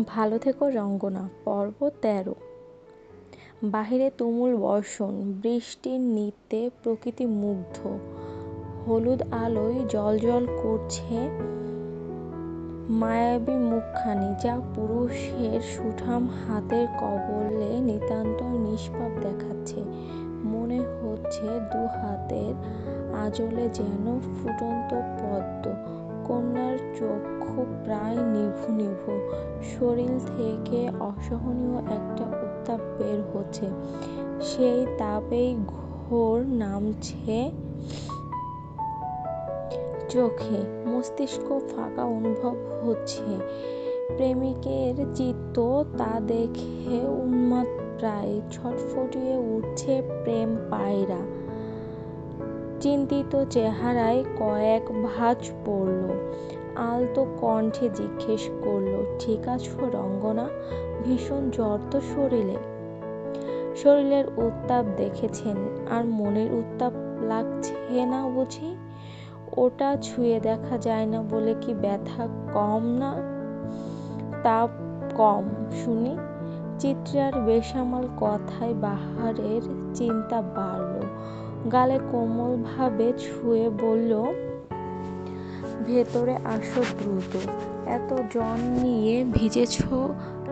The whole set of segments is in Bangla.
ভালো থেকো রঙ্গনা। পর্ব ১৩। বাহিরে তুমুল বর্ষণ, বৃষ্টির নৃত্যে প্রকৃতি মুগ্ধ। হলুদ আলোয় জ্বলজ্বল করছে মায়াবী মুখখানি, যা পুরুষের সুঠাম হাতের কবলে নিতান্ত নিষ্পাপ দেখাচ্ছে। মনে হচ্ছে দু হাতের আঁচলে যেন ফুটন্ত পদ্ম। কন্যার চক্ষু প্রায় নিভু নিভু, শরীর থেকে অসহনীয় একটা উত্তাপ বের হচ্ছে। সেই তাপেই ঘোর নামছে চোখে, মস্তিষ্ক ফাঁকা অনুভব হচ্ছে। প্রেমিকের চিত্ত তা দেখে উন্মাদ প্রায়, ছটফটিয়ে উঠছে প্রেম পায়রা। চিন্তিত চেহারায় কয়েক ভাঁজ পড়ল। আলতো কণ্ঠে জিজ্ঞেস করল, ঠিক আছো রঙ্গনা? ভীষণ জ্বর তো শরীরে? শরীরের উত্তাপ দেখেছেন, আর মনের উত্তাপ লাগছে না বুঝি? ওটা ছুঁয়ে দেখা যায় না বলে কি ব্যথা কম না? তাপ কম শুনি। চিত্রার বেসামাল কথায় বাহারের চিন্তা বাড়ল। গালে কোমল ভাবে ছুঁয়ে বলল, ভেতরে আসো দ্রুত। এত জ্বর নিয়ে ভিজেছ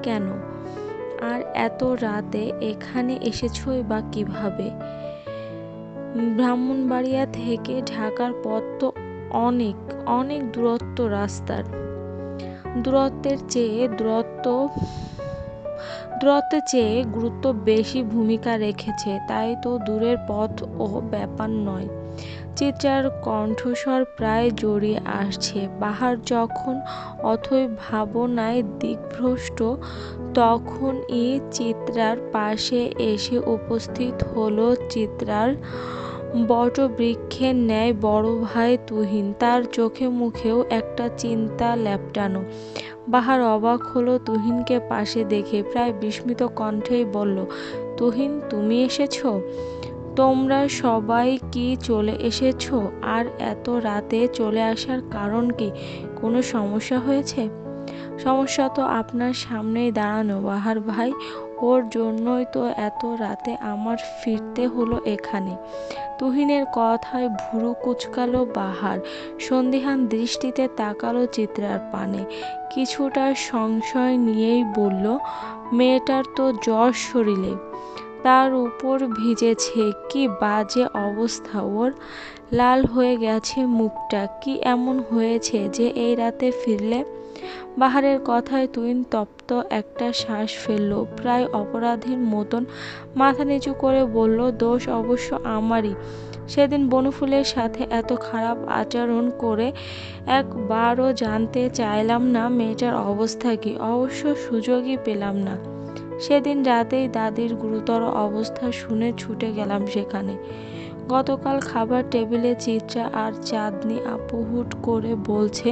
কেন? আর এত রাতে এখানে এসেছই বা কিভাবে? ব্রাহ্মণবাড়িয়া থেকে ঢাকার পথ তো অনেক অনেক দূরত্ব রাস্তার। দূরত্বের চেয়ে গুরুত্ব বেশি ভূমিকা রেখেছে, তাই তো দূরের পথ ও ব্যাপার নয়। চিত্রার কণ্ঠস্বর প্রায় জড়িয়ে আসছে। বাহার যখন অথই ভাবনায় দিকভ্রষ্ট, তখনই চিত্রার পাশে এসে উপস্থিত হলো চিত্রার বটবৃক্ষের ন্যায় বড় ভাই তুহিন। তার চোখে মুখেও একটা চিন্তা লেপ্টানো। বাহার অবাক হলো তুহিনকে পাশে দেখে, প্রায় বিস্মিত কণ্ঠেই বলল, তুহিন, তুমি এসেছ? তোমরা সবাই কি চলে এসেছ? আর এত রাতে চলে আসার কারণ কি? কোনো সমস্যা হয়েছে? সমস্যা তো আপনার সামনেই দাঁড়ানো বাহার ভাই। ওর জন্যই তো এত রাতে আমার ফিরতে হলো এখানে। তুহিনের কথায় ভুরু কুঁচকালো বাহার। সন্দিহান দৃষ্টিতে তাকালো চিত্রার পানে। কিছুটা সংশয় নিয়েই বলল, মেয়েটার তো জ্বর শরীরে, তার উপর ভিজেছে, কি বাজে অবস্থা ওর। লাল হয়ে গেছে মুখটা। কি এমন হয়েছে যে এই রাতে ফিরলে? বাহারের কথায় তুহিন তপ্ত একটা শ্বাস ফেলল। প্রায় অপরাধীর মতন মাথা নিচু করে বলল, দোষ অবশ্য আমারই। সেদিন বনফুলের সাথে এত খারাপ আচরণ করে একবারও জানতে চাইলাম না মেয়েটার অবস্থা কি। অবশ্য সুযোগই পেলাম না। সেদিন রাতেই দাদির গুরুতর অবস্থা শুনে ছুটে গেলাম সেখানে। গতকাল খাবার টেবিলে চিত্রা আর চাঁদনি আপু হুট করে বলছে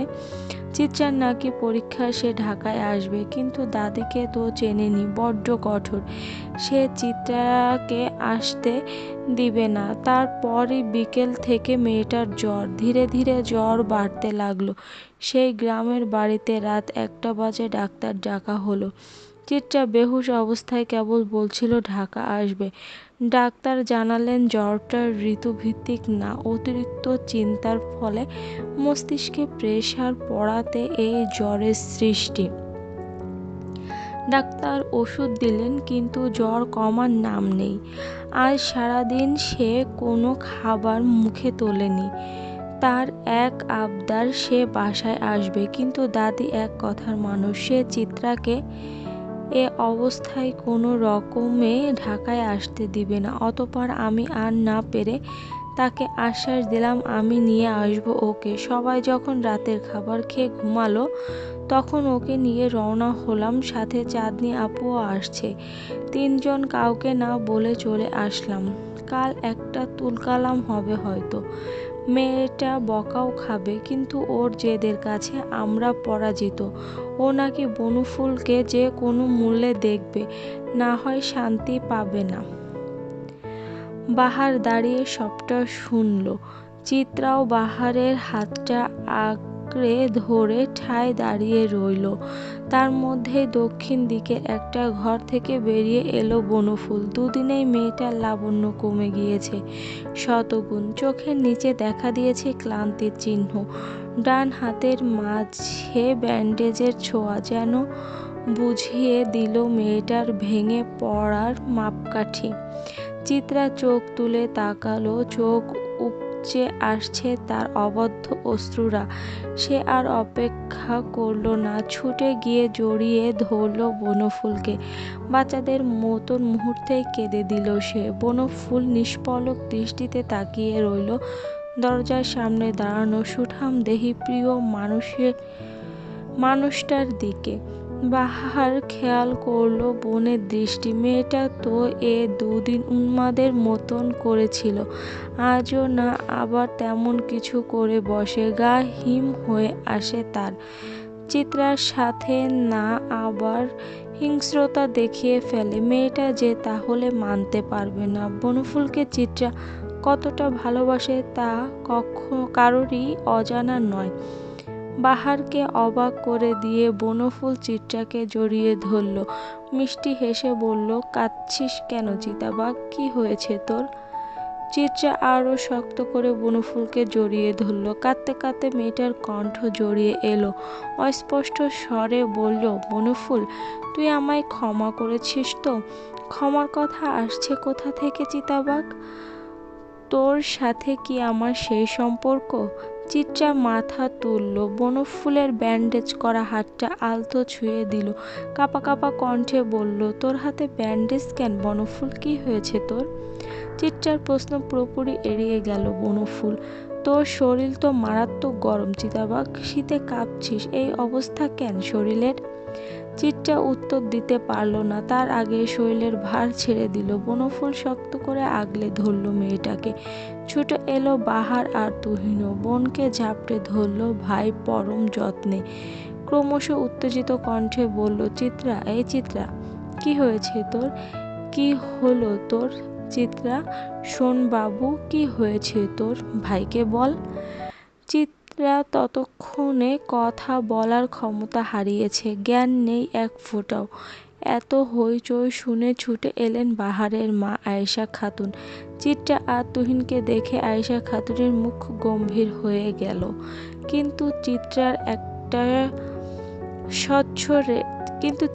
চিত্রার নাকি পরীক্ষা, সে ঢাকায় আসবে। কিন্তু দাদিকে তো চেনেনি, বড্ড কঠোর। সে চিত্রাকে আসতে দিবে না। তারপরই বিকেল থেকে মেয়েটার জ্বর, ধীরে ধীরে জ্বর বাড়তে লাগলো। সেই গ্রামের বাড়িতে রাত ১টা বাজে ডাক্তার ডাকা হলো। চিত্রা বেহুশ অবস্থায় কেবল বলছিল ঢাকা আসবে। ডাক্তার জানালেন জ্বরটা ঋতুভিত্তিক না, অতিরিক্ত চিন্তার ফলে মস্তিষ্কে প্রেসার পড়াতে এই জ্বরের সৃষ্টি। ডাক্তার ওষুধ দিলেন, কিন্তু জ্বর কমার নাম নেই। আজ সারাদিন সে কোনো খাবার মুখে তোলেনি। তার এক আবদার, সে বাসায় আসবে। কিন্তু দাদি এক কথার মানুষ, সে চিত্রাকে এ অবস্থায় কোনো রকমে ঢাকায় আসতে দিবে না। অতঃপর আমি আর না পেরে তাকে আশ্বাস দিলাম আমি নিয়ে আসব ওকে। সবাই যখন রাতের খাবার খেয়ে ঘুমালো, তখন ওকে নিয়ে রওনা হলাম। সাথে চাঁদনি আপুও আসছে। ৩ জন কাউকে না বলে চলে আসলাম। কাল একটা তুলকালাম হবে হয়তো। মেয়েটা বকাও খাবে, কিন্তু ওর জেদের কাছে আমরা পরাজিত। ও নাকি বনফুলকে যে কোনো মূল্যে দেখবে, না হয় শান্তি পাবে না। বাহার দাঁড়িয়ে সবটা শুনল। চিত্রাও বাহারের হাতটা আঁকড়ে ধরে ঠায় দাঁড়িয়ে রইল। তার মধ্যেই দক্ষিণ দিকের একটা ঘর থেকে বেরিয়ে এলো বনফুল। দুদিনেই মেয়েটার লাবণ্য কমে গিয়েছে শতগুণ। চোখের নিচে দেখা দিয়েছে ক্লান্তির চিহ্ন। ডান হাতের মাঝে ব্যান্ডেজের ছোঁয়া যেন বুঝিয়ে দিল মেয়েটার ভেঙে পড়ার মাপকাঠি। চিত্রা চোখ তুলে তাকালো, চোখ উপচে আসছে তার অবদ্ধ অশ্রুরা। সে আর অপেক্ষা করল না, ছুটে গিয়ে জড়িয়ে ধরল বনফুলকে। বাচ্চাদের মতন মুহূর্তেই কেঁদে দিল সে। বনফুল নিষ্পলক দৃষ্টিতে তাকিয়ে রইল দরজার সামনে দাঁড়ানো সুঠাম দেহি প্রিয় মানুষটার দিকে। বাহার খেয়াল করলো বোনের দৃষ্টি। মেয়েটা তো এ দুদিন উন্মাদের মতন করেছিল, আজও না আবার তেমন কিছু করে বসে। গা হিম হয়ে আসে তার। চিত্রার সাথে না আবার হিংস্রতা দেখিয়ে ফেলে। মেয়েটা যে তাহলে মানতে পারবে না বনফুলকে চিত্রা কতটা ভালোবাসে তা কারোরই অজানা নয়। বাহারকে অবাক করে দিয়ে বনফুল চিত্রাকে জড়িয়ে ধরল। মিষ্টি হেসে বলল, কাঁদছিস কেন চিতাবাঘ? কি হয়েছে তোর? চিত্রা আরো শক্ত করে বনফুলকে জড়িয়ে ধরল। কাঁদতে কাঁদতে মেয়েটার কণ্ঠ জড়িয়ে এলো। অস্পষ্ট স্বরে বলল, বনফুল, তুই আমায় ক্ষমা করেছিস তো? ক্ষমার কথা আসছে কোথা থেকে চিতাবাঘ? তোর সাথে কি আমার সেই সম্পর্ক? চিত্রা মাথা তুলল, বনফুলের ব্যান্ডেজ করা হাতটা আলতো ছুঁয়ে দিল। কাঁপা কাঁপা কণ্ঠে বলল, তোর হাতে ব্যান্ডেজ কেন বনফুল? কি হয়েছে তোর? চিত্রার প্রশ্ন পুরোপুরি এড়িয়ে গেল বনফুল। তোর শরীর তো মারাত্মক গরম চিতাবাঘ, শীতে কাঁপছিস, এই অবস্থা কেন শরীরের? চিত্রা উত্তর দিতে পারল না, তার আগে শরীরের ভার ছেড়ে দিল। বনফুল শক্ত করে আগলে ধরল মেয়েটাকে। ছুটে এলো বাহার আর তুহিনও। বোনকে ঝাপটে ধরল ভাই পরম যত্নে। ক্রমশ উত্তেজিত কণ্ঠে বলল, চিত্রা, এই চিত্রা, কি হয়েছে তোর? কি হলো তোর চিত্রা? শোন বাবু, কি হয়েছে তোর? ভাইকে বল। চিত্রা ততক্ষণে কথা বলার ক্ষমতা হারিয়েছে, জ্ঞান নেই এক ফোঁটাও। এত হইচই শুনে ছুটে এলেন বাহারের মা আয়েশা খাতুন। চিত্রা আর তুহিনকে দেখে আয়েশা খাতুনের মুখ গম্ভীর হয়ে গেল। কিন্তু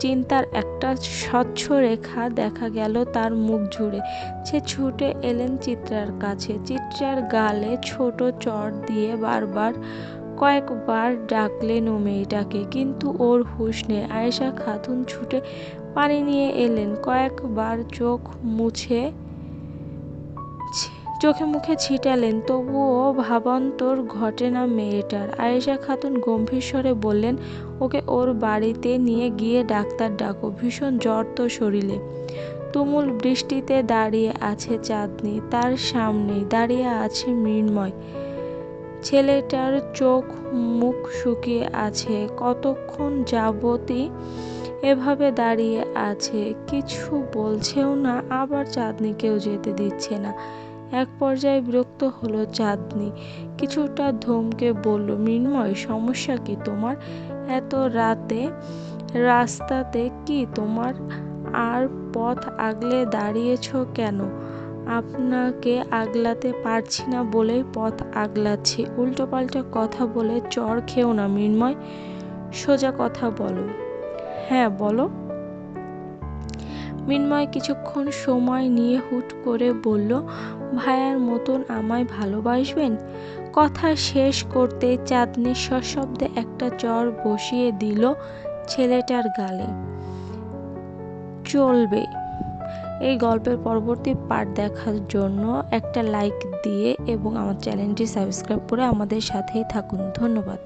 চিন্তার একটা স্বচ্ছ রেখা দেখা গেল তার মুখ জুড়ে। সে ছুটে এলেন চিত্রার কাছে। চিত্রার গালে ছোট চড় দিয়ে কয়েকবার ডাকলেন ও মেয়েটাকে, কিন্তু ওর হুঁশ নেই। আয়েশা খাতুন ছুটে পানি নিয়ে এলেন, কয়েকবার চোখে মুখে ছিটালেন, তবুও ভাবান্তর ঘটে না মেয়েটার। আয়েশা খাতুন গম্ভীর স্বরে বললেন, ওকে ওর বাড়িতে নিয়ে গিয়ে ডাক্তার ডাকো, ভীষণ জ্বর তো শরীরে। তুমুল বৃষ্টিতে দাঁড়িয়ে আছে চাঁদনি, তার সামনেই দাঁড়িয়ে আছে মৃন্ময়। ছেলেটার চোখ মুখ শুকিয়ে আছে, কতক্ষণ যাবতই এভাবে দাঁড়িয়ে আছে, কিছু বলছেও না, আবার চাঁদনিকেও যেতে দিচ্ছে না। এক পর্যায়ে বিরক্ত হলো চাঁদনি, কিছুটা ধমকে বলল, মৃন্ময়, সমস্যা কি তোমার? এত রাতে রাস্তাতে কি তোমার? আর পথ আগলে দাঁড়িয়েছ কেন? আপনাকে আগলাতে পারছি না বলেই পথ আগলাচ্ছি। উল্টোপাল্টা কথা বলে চড় খেও না মৃন্ময়, সোজা কথা বলো। হ্যাঁ বলো। মৃন্ময় কিছুক্ষণ সময় নিয়ে হুট করে বলল, ভাইয়ার মতন আমায় ভালোবাসবেন? কথা শেষ করতে চাঁদনি সশব্দে একটা চড় বসিয়ে দিল ছেলেটার গালে। চলবে। এই গল্পের পরবর্তী পার্ট দেখার জন্য একটা লাইক দিয়ে এবং আমার চ্যানেলটি সাবস্ক্রাইব করে আমাদের সাথেই থাকুন। ধন্যবাদ।